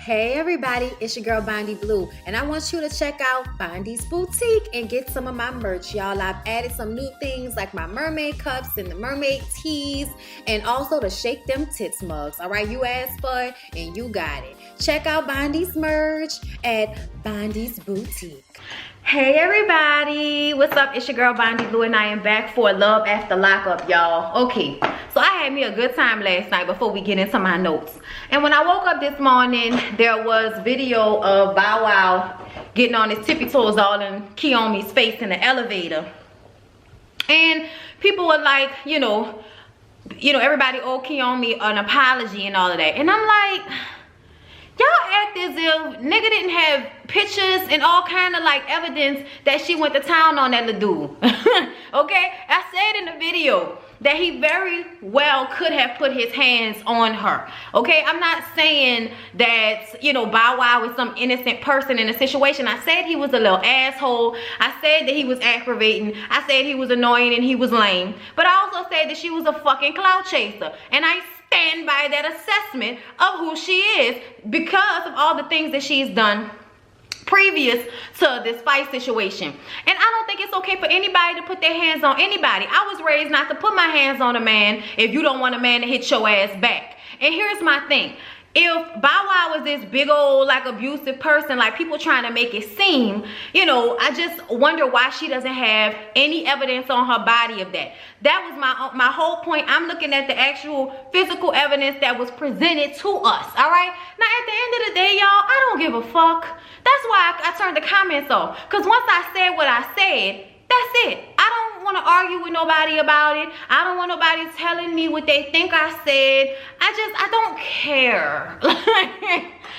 Hey everybody, it's your girl Bondy Blue, and I want you to check out Bondy's Boutique and get some of my merch, y'all. I've added some new things like my mermaid cups and the mermaid tees, and also the Shake Them Tits mugs. All right, you asked for it and you got it. Check out Bondy's merch at Bondy's Boutique. Hey everybody, what's up? It's your girl Bondy Blue, and I am back for Love After Lockup, y'all. Okay, so I had me a good time last night before we get into my notes. And when I woke up this morning, there was video of Bow Wow getting on his tippy toes all in Kiyomi's face in the elevator. And people were like, you know, everybody owed Kiyomi an apology and all of that. And I'm like, y'all act as if nigga didn't have pictures and all kind of like evidence that she went to town on that little dude. Okay, I said in the video that he very well could have put his hands on her. Okay, I'm not saying that, you know, Bow Wow is some innocent person in a situation. I said he was a little asshole. I said that he was aggravating. I said he was annoying and he was lame. But I also said that she was a fucking clout chaser. And I stand by that assessment of who she is because of all the things that she's done previous to this fight situation. And I don't think it's okay for anybody to put their hands on anybody. I was raised not to put my hands on a man if you don't want a man to hit your ass back. And here's my thing. If Bow Wow was this big old like abusive person, like people trying to make it seem, you know, I just wonder why she doesn't have any evidence on her body of that. That was my whole point. I'm looking at the actual physical evidence that was presented to us, all right? Now, at the end of the day, y'all, I don't give a fuck. That's why I turned the comments off. Because once I said what I said, that's it. I don't want to argue with nobody about it. I don't want nobody telling me what they think I said. I don't care.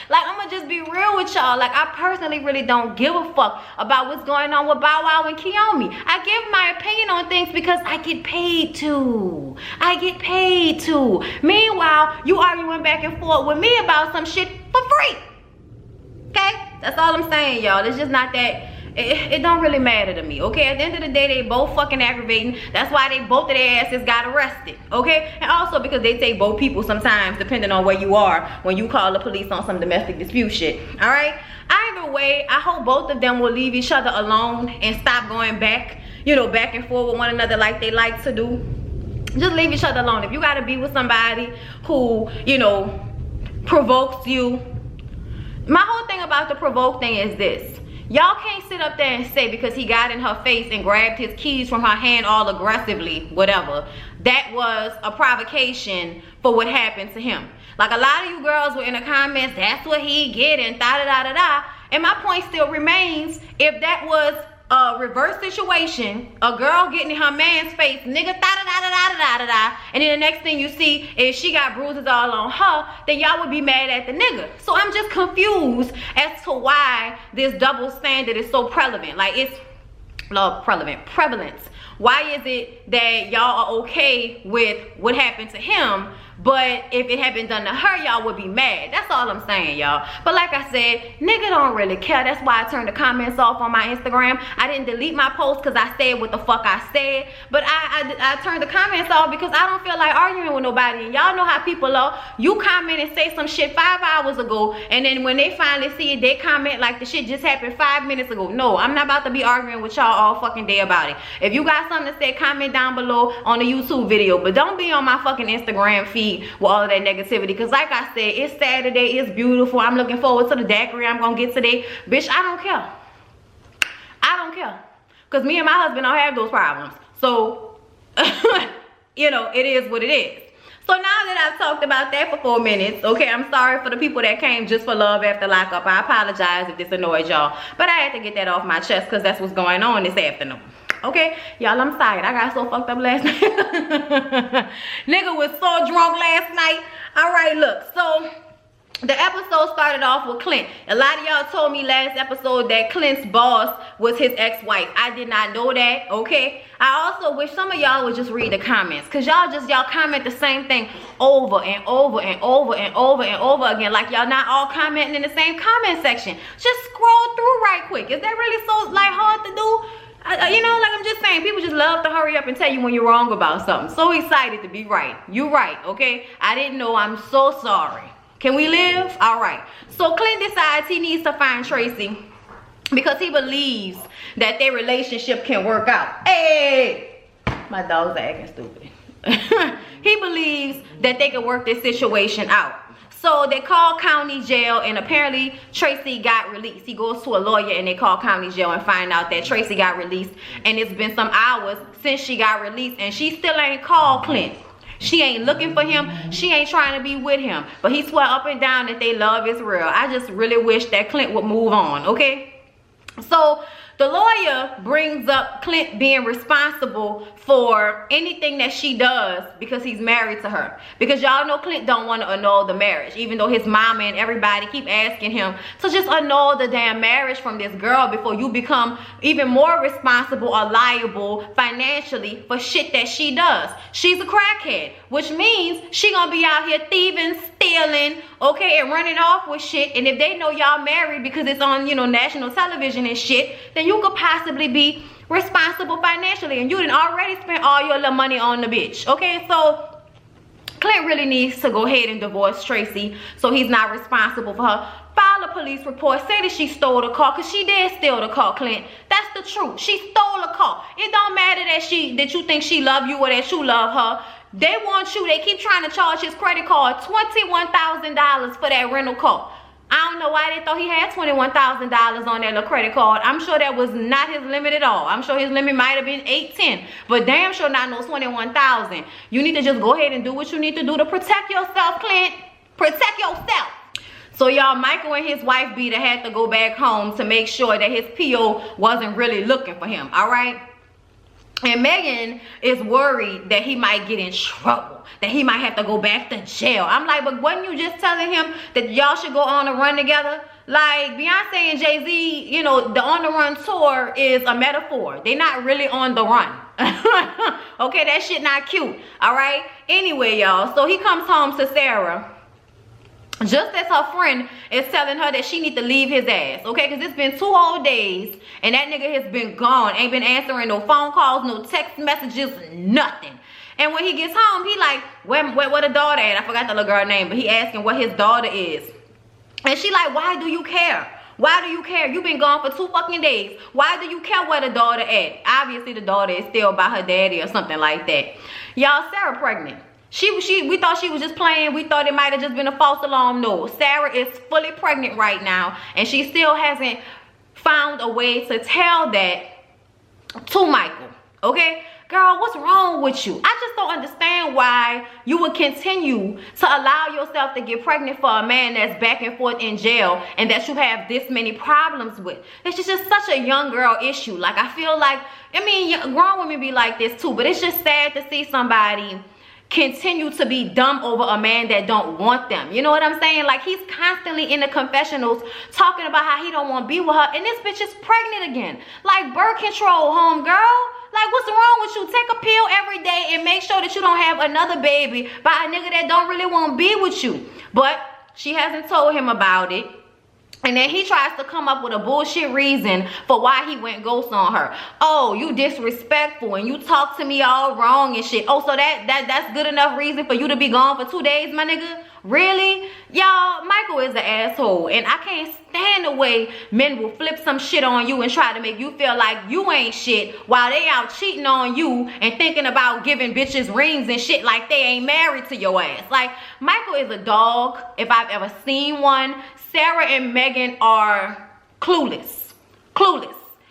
Like, I'm going to just be real with y'all. Like, I personally really don't give a fuck about what's going on with Bow Wow and Kiyomi. I give my opinion on things because I get paid to. I get paid to. Meanwhile, you arguing back and forth with me about some shit for free. Okay? That's all I'm saying, y'all. It's just not that. It don't really matter to me, okay? At the end of the day, they both fucking aggravating. That's why they both of their asses got arrested, okay? And also because they take both people sometimes, depending on where you are, when you call the police on some domestic dispute shit, all right? Either way, I hope both of them will leave each other alone and stop going back, you know, back and forth with one another like they like to do. Just leave each other alone. If you gotta be with somebody who, you know, provokes you. My whole thing about the provoke thing is this. Y'all can't sit up there and say because he got in her face and grabbed his keys from her hand all aggressively, whatever, that was a provocation for what happened to him. Like a lot of you girls were in the comments, that's what he get and da-da-da-da-da. And my point still remains, if that was a reverse situation, a girl getting in her man's face, nigga, da-da-da-da-da-da-da-da, and then the next thing you see is she got bruises all on her, then y'all would be mad at the nigga. So I'm just confused as to why this double standard is so prevalent. Like, it's prevalent. Why is it that y'all are okay with what happened to him, but if it had been done to her, y'all would be mad? That's all I'm saying, y'all. But like I said, nigga don't really care. That's why I turned the comments off on my Instagram. I didn't delete my post because I said what the fuck I said. But I turned the comments off because I don't feel like arguing with nobody. And y'all know how people are. You comment and say some shit 5 hours ago, and then when they finally see it, they comment like the shit just happened 5 minutes ago. No, I'm not about to be arguing with y'all all fucking day about it. If you got something to say, comment down below on the YouTube video. But don't be on my fucking Instagram feed with all of that negativity, because like I said, it's Saturday, it's beautiful, I'm looking forward to the daiquiri I'm gonna get today. Bitch, I don't care. I don't care, because me and my husband don't have those problems. So you know, it is what it is. So now that I've talked about that for 4 minutes, okay, I'm sorry for the people that came just for Love After Lockup. I apologize if this annoyed y'all, but I had to get that off my chest because that's what's going on this afternoon. Okay, y'all, I'm sorry. I got so fucked up last night. Nigga was so drunk last night. All right, look. So the episode started off with Clint. A lot of y'all told me last episode that Clint's boss was his ex-wife. I did not know that, okay? I also wish some of y'all would just read the comments, because y'all comment the same thing over and over and over and over and over again, like y'all not all commenting in the same comment section. Just scroll through right quick. Is that really so like hard to do? You know, like I'm just saying, people just love to hurry up and tell you when you're wrong about something. So excited to be right. You're right, okay? I didn't know. I'm so sorry. Can we live? All right. So Clint decides he needs to find Tracy because he believes that their relationship can work out. Hey, my dog's acting stupid. He believes that they can work this situation out. So they call county jail, and apparently Tracy got released. He goes to a lawyer and they call county jail and find out that Tracy got released, and it's been some hours since she got released and she still ain't called Clint. She ain't looking for him. She ain't trying to be with him. But he swear up and down that they love is real. I just really wish that Clint would move on, okay? So the lawyer brings up Clint being responsible for anything that she does because he's married to her. Because y'all know Clint don't want to annul the marriage, even though his mama and everybody keep asking him to just annul the damn marriage from this girl before you become even more responsible or liable financially for shit that she does. She's a crackhead, which means she gonna be out here thieving, stealing, okay, and running off with shit. And if they know y'all married because it's on, you know, national television and shit, then you could possibly be responsible financially, and you done already spent all your little money on the bitch. Okay, so Clint really needs to go ahead and divorce Tracy so he's not responsible for her. File a police report, say that she stole the car, because she did steal the car, Clint. That's the truth. She stole a car. It don't matter that you think she love you or that you love her. They want you. They keep trying to charge his credit card $21,000 for that rental car. I don't know why they thought he had $21,000 on that little credit card. I'm sure that was not his limit at all. I'm sure his limit might have been $810, but damn sure not no $21,000. You need to just go ahead and do what you need to do to protect yourself, Clint. Protect yourself. So y'all, Michael and his wife Beata had to go back home to make sure that his PO wasn't really looking for him, all right? And Megan is worried that he might get in trouble, that he might have to go back to jail. I'm like, but wasn't you just telling him that y'all should go on a run together? Like Beyonce and Jay-Z, you know, the On the Run tour is a metaphor. They're not really on the run. Okay, that shit not cute, all right? Anyway, y'all, so he comes home to Sarah just as her friend is telling her that she need to leave his ass, okay? Because it's been 2 whole days and that nigga has been gone. Ain't been answering no phone calls, no text messages, nothing. And when he gets home, he like, where the daughter at? I forgot the little girl name, but he asking what his daughter is. And she like, why do you care? Why do you care? You've been gone for 2 fucking days. Why do you care where the daughter at? Obviously the daughter is still by her daddy or something like that. Y'all, Sarah pregnant. We thought she was just playing. We thought it might have just been a false alarm. No, Sarah is fully pregnant right now, and she still hasn't found a way to tell that to Michael, okay? Girl, what's wrong with you? I just don't understand why you would continue to allow yourself to get pregnant for a man that's back and forth in jail and that you have this many problems with. It's just such a young girl issue. Like, I feel like, I mean, grown women be like this too, but it's just sad to see somebody continue to be dumb over a man that don't want them. You know what I'm saying? Like, he's constantly in the confessionals talking about how he don't want to be with her, and this bitch is pregnant again. Like, birth control, homegirl. Like, what's wrong with you? Take a pill every day and make sure that you don't have another baby by a nigga that don't really want to be with you. But she hasn't told him about it. And then he tries to come up with a bullshit reason for why he went ghost on her. Oh, you disrespectful and you talk to me all wrong and shit. Oh, so that's good enough reason for you to be gone for 2 days, my nigga? Really? Y'all, Michael is an asshole, and I can't stand the way men will flip some shit on you and try to make you feel like you ain't shit while they out cheating on you and thinking about giving bitches rings and shit like they ain't married to your ass. Like, Michael is a dog if I've ever seen one. Sarah and Megan are clueless.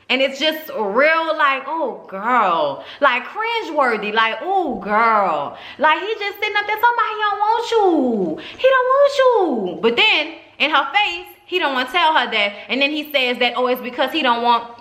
And it's just real, like, oh, girl. Like, cringeworthy. Like, oh, girl. Like, he just sitting up there talking about he don't want you. He don't want you. But then, in her face, he don't want to tell her that. And then he says that, oh, it's because he don't want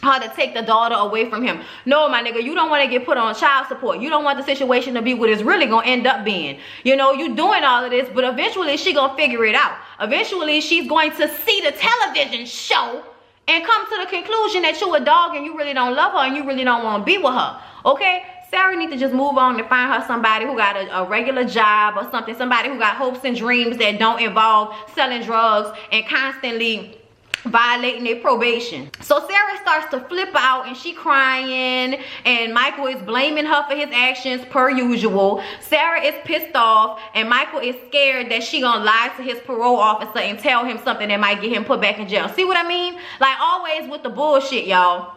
her to take the daughter away from him. No, my nigga, you don't want to get put on child support. You don't want the situation to be what it's really going to end up being. You know, you doing all of this, but eventually she going to figure it out. Eventually, she's going to see the television show and come to the conclusion that you a dog and you really don't love her and you really don't want to be with her. Okay? Sarah needs to just move on and find her somebody who got a regular job or something. Somebody who got hopes and dreams that don't involve selling drugs and constantly violating their probation. So Sarah starts to flip out and she crying, and Michael is blaming her for his actions per usual. Sarah is pissed off and Michael is scared that she gonna lie to his parole officer and tell him something that might get him put back in jail. See what I mean? Like always with the bullshit, y'all.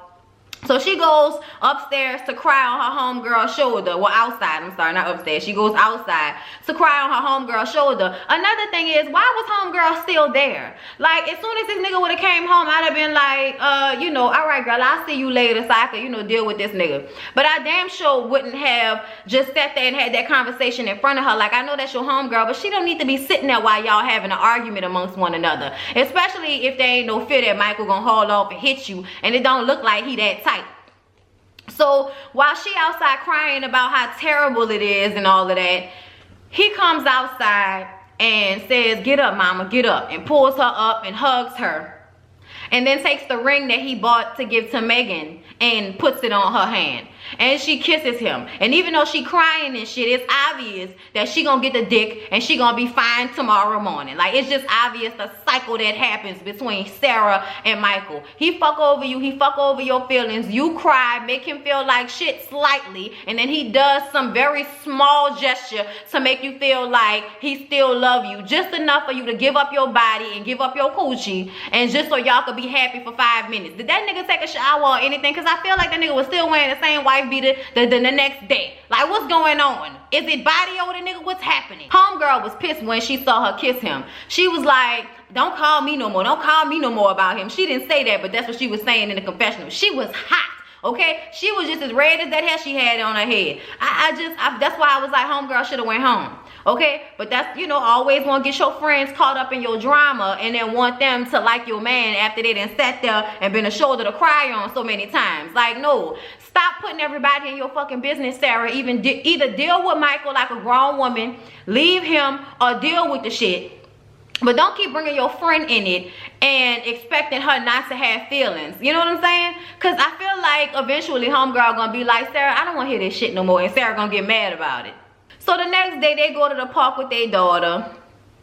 So she goes upstairs to cry on her homegirl's shoulder. Well, outside. I'm sorry, not upstairs. She goes outside to cry on her homegirl's shoulder. Another thing is, why was homegirl still there? Like, as soon as this nigga would have came home, I'd have been like, you know, all right, girl, I'll see you later so I can, you know, deal with this nigga. But I damn sure wouldn't have just sat there and had that conversation in front of her. Like, I know that's your homegirl, but she don't need to be sitting there while y'all having an argument amongst one another. Especially if there ain't no fear that Michael gonna haul off and hit you, and it don't look like he that tight. So while she outside crying about how terrible it is and all of that, he comes outside and says, "Get up, mama, get up," and pulls her up and hugs her, and then takes the ring that he bought to give to Megan and puts it on her hand. And she kisses him. And even though she crying and shit, it's obvious that she gonna get the dick and she gonna be fine tomorrow morning. Like, it's just obvious the cycle that happens between Sarah and Michael. He fuck over you, he fuck over your feelings, you cry, make him feel like shit slightly, and then he does some very small gesture to make you feel like he still love you, just enough for you to give up your body and give up your coochie, and just so y'all could be happy for 5 minutes. Did that nigga take a shower or anything? Because I feel like that nigga was still wearing the same wife beater the next day. Like, what's going on? Is it body odor, nigga? What's happening? Homegirl was pissed when she saw her kiss him. She was like, "Don't call me no more. Don't call me no more about him." She didn't say that, but that's what she was saying in the confessional. She was hot. Okay, she was just as red as that hair she had on her head. That's why I was like, homegirl should have went home. Okay, but that's, you know, always want to get your friends caught up in your drama and then want them to like your man after they done sat there and been a shoulder to cry on so many times. Like, no, stop putting everybody in your fucking business, Sarah. Either deal with Michael like a grown woman, leave him, or deal with the shit. But don't keep bringing your friend in it and expecting her not to have feelings. You know what I'm saying? Because I feel like eventually homegirl gonna be like, "Sarah, I don't want to hear this shit no more," and Sarah gonna get mad about it. So the next day they go to the park with their daughter.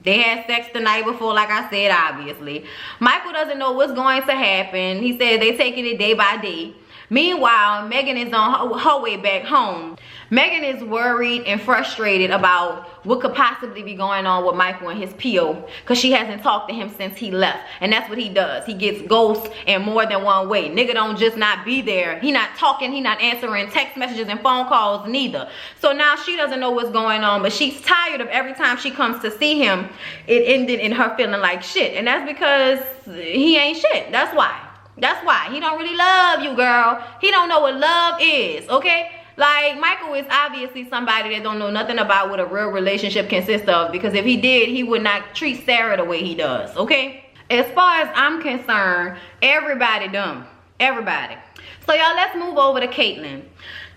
They had sex the night before, like I said, obviously. Michael doesn't know what's going to happen. He said they taking it day by day. Meanwhile, Megan is on her way back home. Megan is worried and frustrated about what could possibly be going on with Michael and his PO, because she hasn't talked to him since he left. And that's what he does. He gets ghosts in more than one way. Nigga don't just not be there. He not talking, he not answering text messages and phone calls neither. So now she doesn't know what's going on, but she's tired of every time she comes to see him, it ended in her feeling like shit. And that's because he ain't shit. That's why. That's why. He don't really love you, girl. He don't know what love is, okay? Like, Michael is obviously somebody that don't know nothing about what a real relationship consists of, because if he did, he would not treat Sarah the way he does, okay? As far as I'm concerned, everybody dumb. Everybody. So, y'all, let's move over to Caitlyn.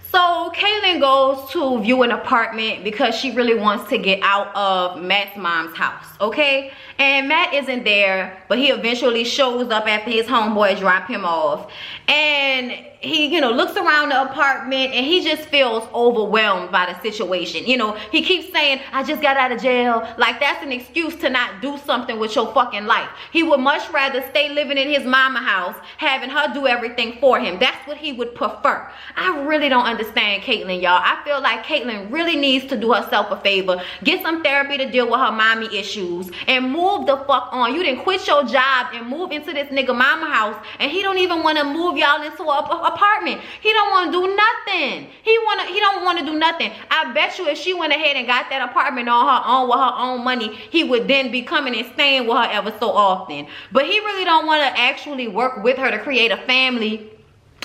So Caitlyn goes to view an apartment because she really wants to get out of Matt's mom's house, okay? And Matt isn't there, but he eventually shows up after his homeboy drop him off. And he, you know, looks around the apartment and he just feels overwhelmed by the situation. You know, he keeps saying, "I just got out of jail." Like, that's an excuse to not do something with your fucking life. He would much rather stay living in his mama house, having her do everything for him. That's what he would prefer. I really don't understand Caitlyn, y'all. I feel like Caitlyn really needs to do herself a favor, get some therapy to deal with her mommy issues, and move the fuck on. You didn't quit your job and move into this nigga mama house, and he don't even want to move y'all into a apartment. He don't want to do nothing. He don't want to do nothing. I bet you if she went ahead and got that apartment on her own with her own money, he would then be coming and staying with her ever so often. But he really don't want to actually work with her to create a family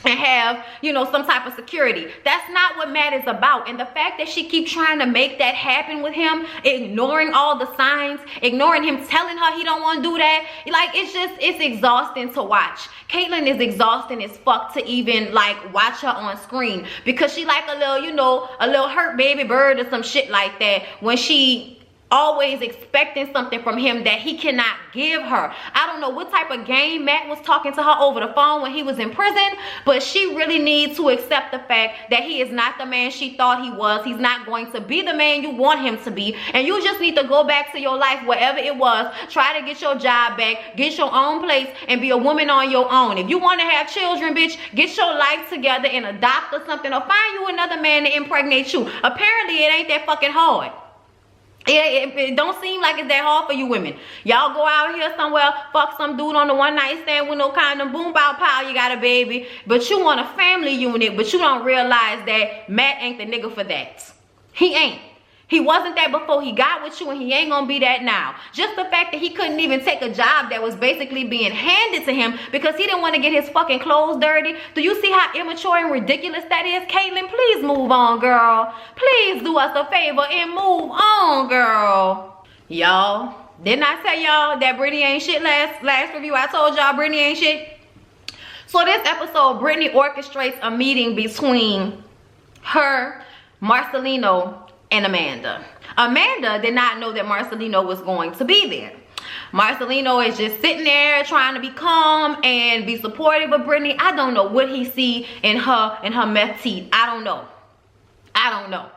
and have, you know, some type of security. That's not what Matt is about. And the fact that she keeps trying to make that happen with him, ignoring all the signs, ignoring him telling her he don't want to do that, like, it's exhausting to watch. Caitlyn is exhausting as fuck to even like watch her on screen, because she like a little, you know, a little hurt baby bird or some shit like that when she always expecting something from him that he cannot give her. I don't know what type of game Matt was talking to her over the phone when he was in prison, but she really needs to accept the fact that he is not the man she thought he was. He's not going to be the man you want him to be, and you just need to go back to your life, wherever it was. Try to get your job back, get your own place, and be a woman on your own. If you want to have children, bitch, get your life together and adopt or something, or find you another man to impregnate you. Apparently it ain't that fucking hard. It don't seem like it's that hard for you women. Y'all go out here somewhere, fuck some dude on the one night stand with no condom, boom, bow, pow, you got a baby. But you want a family unit, but you don't realize that Matt ain't the nigga for that. He ain't. He wasn't that before he got with you, and he ain't gonna be that now. Just the fact that he couldn't even take a job that was basically being handed to him because he didn't want to get his fucking clothes dirty. Do you see how immature and ridiculous that is? Caitlin, please move on, girl. Please do us a favor and move on, girl. Y'all, didn't I tell y'all that Brittany ain't shit last review? I told y'all Brittany ain't shit. So this episode, Brittany orchestrates a meeting between her, Marcelino, and Amanda. Amanda did not know that Marcelino was going to be there. Marcelino is just sitting there trying to be calm and be supportive of Brittany. I don't know what he see in her meth teeth. I don't know.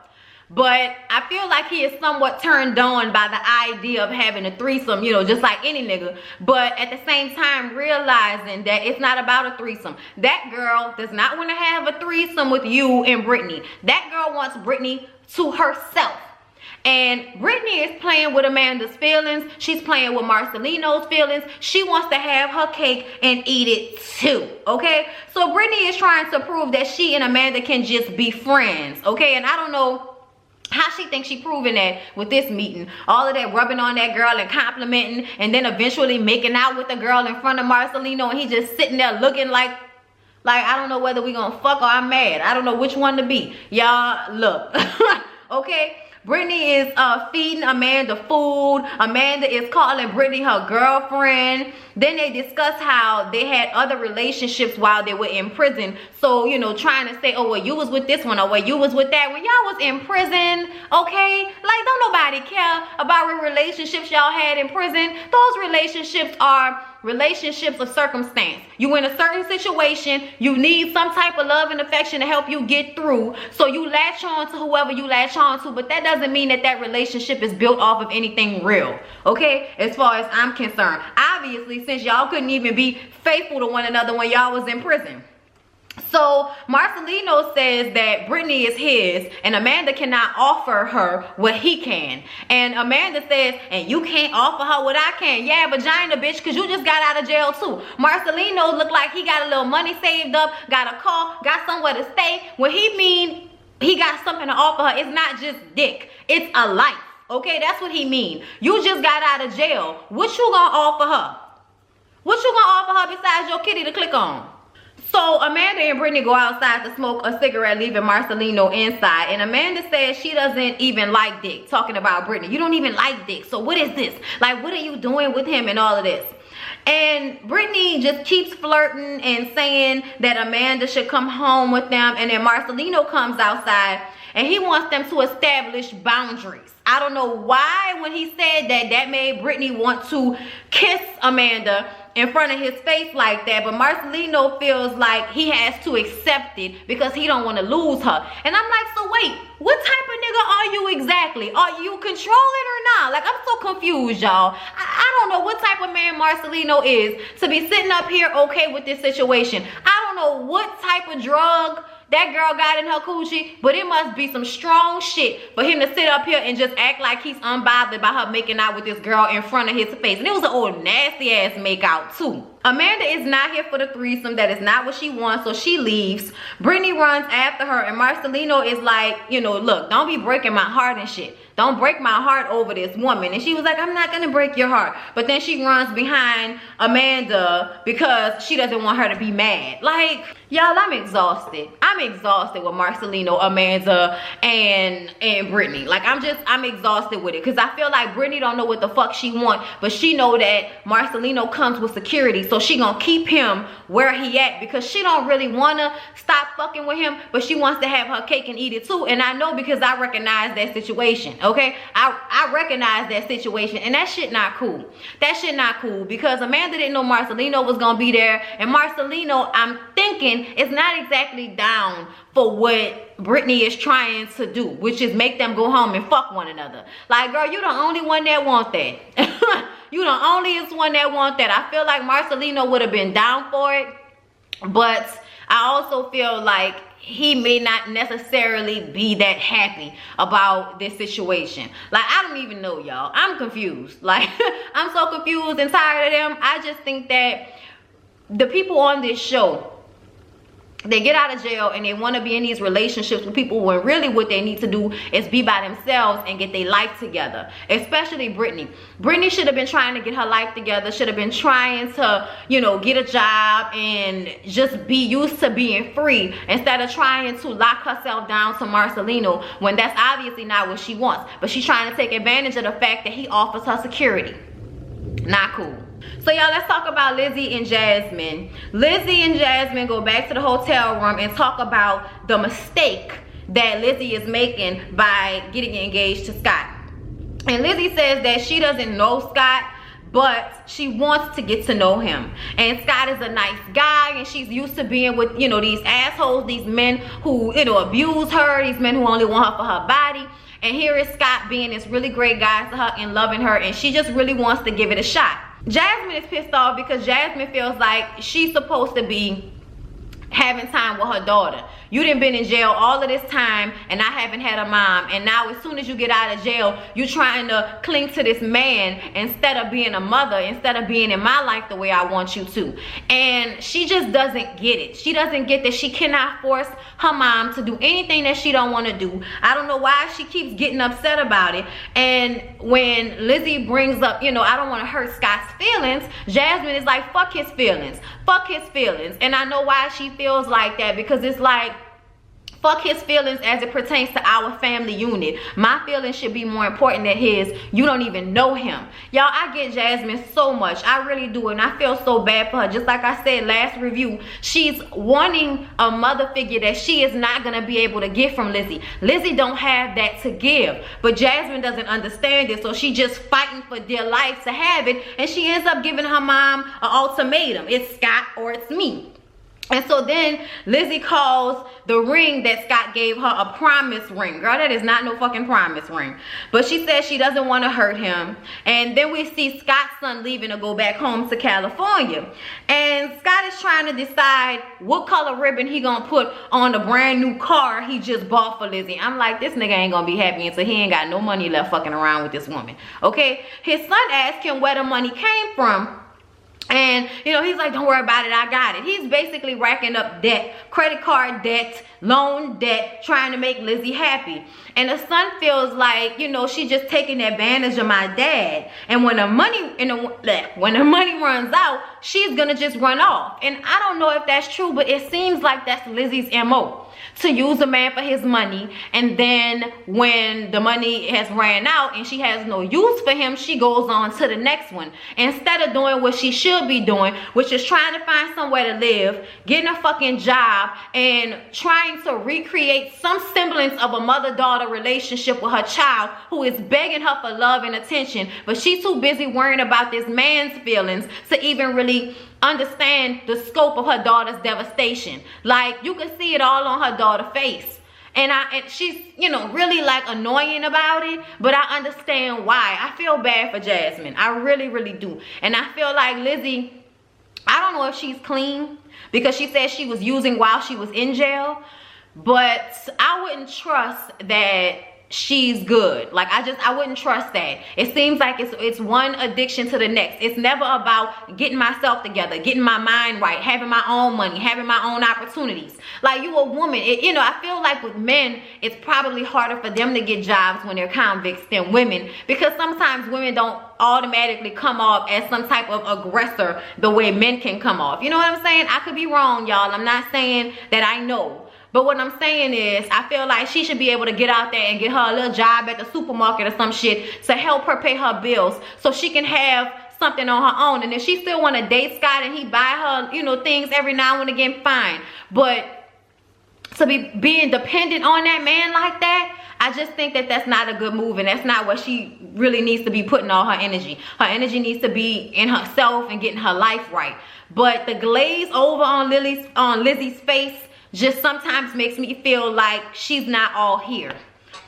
But I feel like he is somewhat turned on by the idea of having a threesome, you know, just like any nigga. But at the same time, realizing that it's not about a threesome. That girl does not want to have a threesome with you and Brittany. That girl wants Brittany to herself. And Brittany is playing with Amanda's feelings. She's playing with Marcelino's feelings. She wants to have her cake and eat it too, okay? So Brittany is trying to prove that she and Amanda can just be friends, okay? And I don't know how she thinks she proving that with this meeting. All of that rubbing on that girl and complimenting, and then eventually making out with the girl in front of Marcelino, and he just sitting there looking like I don't know whether we gonna fuck or I'm mad. I don't know which one to be. Y'all, look. Okay? Brittany is feeding Amanda food. Amanda is calling Brittany her girlfriend. Then they discuss how they had other relationships while they were in prison. So, you know, trying to say, oh, well, you was with this one, or well, you was with that. When y'all was in prison, okay? Like, don't nobody care about what relationships y'all had in prison. Those relationships are relationships of circumstance. You in a certain situation, you need some type of love and affection to help you get through. So you latch on to whoever you latch on to, but that doesn't mean that that relationship is built off of anything real, okay? As far as I'm concerned. Obviously, since y'all couldn't even be faithful to one another when y'all was in prison. So Marcelino says that Brittany is his and Amanda cannot offer her what he can. And Amanda says, and you can't offer her what I can. Yeah, vagina, bitch, because you just got out of jail too. Marcelino looked like he got a little money saved up, got a car, got somewhere to stay. When he mean he got something to offer her, it's not just dick, it's a life. Okay, that's what he mean. You just got out of jail. What you gonna offer her? What you gonna offer her besides your kitty to click on? So Amanda and Brittany go outside to smoke a cigarette, leaving Marcelino inside. And Amanda says she doesn't even like dick, talking about Brittany. You don't even like dick. So what is this? Like, what are you doing with him and all of this? And Brittany just keeps flirting and saying that Amanda should come home with them. And then Marcelino comes outside and he wants them to establish boundaries. I don't know why when he said that, that made Brittany want to kiss Amanda in front of his face like that, but Marcelino feels like he has to accept it because he don't want to lose her. And I'm like, so wait, what type of nigga are you exactly? Are you controlling or not? Like, I'm so confused, y'all. I don't know what type of man Marcelino is to be sitting up here okay with this situation. I don't know what type of drug that girl got in her coochie, but it must be some strong shit for him to sit up here and just act like he's unbothered by her making out with this girl in front of his face. And it was an old nasty ass make out too. Amanda is not here for the threesome. That is not what she wants, so she leaves. Brittany runs after her, and Marcelino is like, you know, look, don't be breaking my heart and shit. Don't break my heart over this woman. And she was like, I'm not gonna break your heart. But then she runs behind Amanda because she doesn't want her to be mad. Like, y'all, I'm exhausted. I'm exhausted with Marcelino, Amanda, and Brittany. Like, I'm exhausted with it. Because I feel like Brittany don't know what the fuck she want. But she know that Marcelino comes with security. So so she gonna keep him where he at because she don't really wanna stop fucking with him, but she wants to have her cake and eat it too. And I know because I recognize that situation, okay? I recognize that situation, and that shit not cool. That shit not cool because Amanda didn't know Marcelino was gonna be there, and Marcelino, I'm thinking, is not exactly down for what Brittany is trying to do, which is make them go home and fuck one another. Like, girl, you the only one that want that. You the only one that want that. I feel like Marcelino would have been down for it, but I also feel like he may not necessarily be that happy about this situation. Like, I don't even know, y'all. I'm confused. Like, I'm so confused and tired of them. I just think that the people on this show, they get out of jail and they want to be in these relationships with people when really what they need to do is be by themselves and get their life together. Especially Brittany. Brittany should have been trying to get her life together, should have been trying to, you know, get a job and just be used to being free instead of trying to lock herself down to Marcelino when that's obviously not what she wants. But she's trying to take advantage of the fact that he offers her security. Not cool. So y'all, let's talk about Lizzie and Jasmine. Lizzie and Jasmine go back to the hotel room and talk about the mistake that Lizzie is making by getting engaged to Scott. And Lizzie says that she doesn't know Scott, but she wants to get to know him. And Scott is a nice guy, and she's used to being with, you know, these assholes, these men who, you know, abuse her, these men who only want her for her body. And here is Scott being this really great guy to her and loving her, and she just really wants to give it a shot. Jasmine is pissed off because Jasmine feels like she's supposed to be having time with her daughter. You done been in jail all of this time and I haven't had a mom, and now as soon as you get out of jail, you're trying to cling to this man instead of being a mother, instead of being in my life the way I want you to. And she just doesn't get it. She doesn't get that she cannot force her mom to do anything that she don't want to do. I don't know why she keeps getting upset about it. And when Lizzie brings up, you know, I don't want to hurt Scott's feelings, Jasmine is like, fuck his feelings. Fuck his feelings. And I know why she feels like that, because it's like, fuck his feelings as it pertains to our family unit. My feelings should be more important than his. You don't even know him. Y'all, I get Jasmine so much. I really do. And I feel so bad for her. Just like I said last review, she's wanting a mother figure that she is not going to be able to get from Lizzie. Lizzie don't have that to give. But Jasmine doesn't understand it. So she just fighting for dear life to have it. And she ends up giving her mom an ultimatum. It's Scott or it's me. And so then Lizzie calls the ring that Scott gave her a promise ring. Girl, that is not no fucking promise ring. But she says she doesn't want to hurt him. And then we see Scott's son leaving to go back home to California. And Scott is trying to decide what color ribbon he gonna put on the brand new car he just bought for Lizzie. I'm like, this nigga ain't gonna be happy until he ain't got no money left fucking around with this woman. Okay? His son asked him where the money came from. And, you know, he's like, don't worry about it, I got it. He's basically racking up debt, credit card debt, loan debt, trying to make Lizzie happy. And the son feels like, you know, she's just taking advantage of my dad. And when the money, when the money runs out, she's gonna just run off. And I don't know if that's true, but it seems like that's Lizzie's MO. To use a man for his money, and then when the money has ran out and she has no use for him, she goes on to the next one instead of doing what she should be doing, which is trying to find somewhere to live, getting a fucking job, and trying to recreate some semblance of a mother-daughter relationship with her child who is begging her for love and attention, but she's too busy worrying about this man's feelings to even really understand the scope of her daughter's devastation. Like, you can see it all on her daughter's face. And she's, you know, really like annoying about it, but I understand why. I feel bad for Jasmine. I really, really do. And I feel like Lizzie, I don't know if she's clean, because she said she was using while she was in jail, but I wouldn't trust that she's good. Like, I wouldn't trust that. It seems like it's one addiction to the next. It's never about getting myself together, getting my mind right, having my own money, having my own opportunities. Like, you a woman, you know, I feel like with men, it's probably harder for them to get jobs when they're convicts than women, because sometimes women don't automatically come off as some type of aggressor the way men can come off. You know what I'm saying? I could be wrong, y'all. I'm not saying that I know. But what I'm saying is, I feel like she should be able to get out there and get her a little job at the supermarket or some shit to help her pay her bills, so she can have something on her own. And if she still want to date Scott and he buy her, you know, things every now and again, fine. But to be being dependent on that man like that, I just think that that's not a good move, and that's not what she really needs to be putting all her energy. Her energy needs to be in herself and getting her life right. But the glaze over on Lizzie's face just sometimes makes me feel like she's not all here.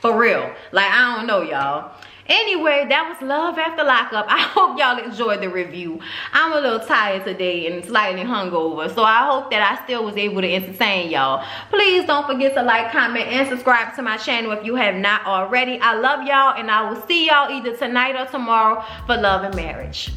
For real. Like, I don't know, y'all. Anyway, that was Love After Lockup. I hope y'all enjoyed the review. I'm a little tired today and slightly hungover, so I hope that I still was able to entertain y'all. Please don't forget to like, comment, and subscribe to my channel if you have not already. I love y'all, and I will see y'all either tonight or tomorrow for Love and Marriage.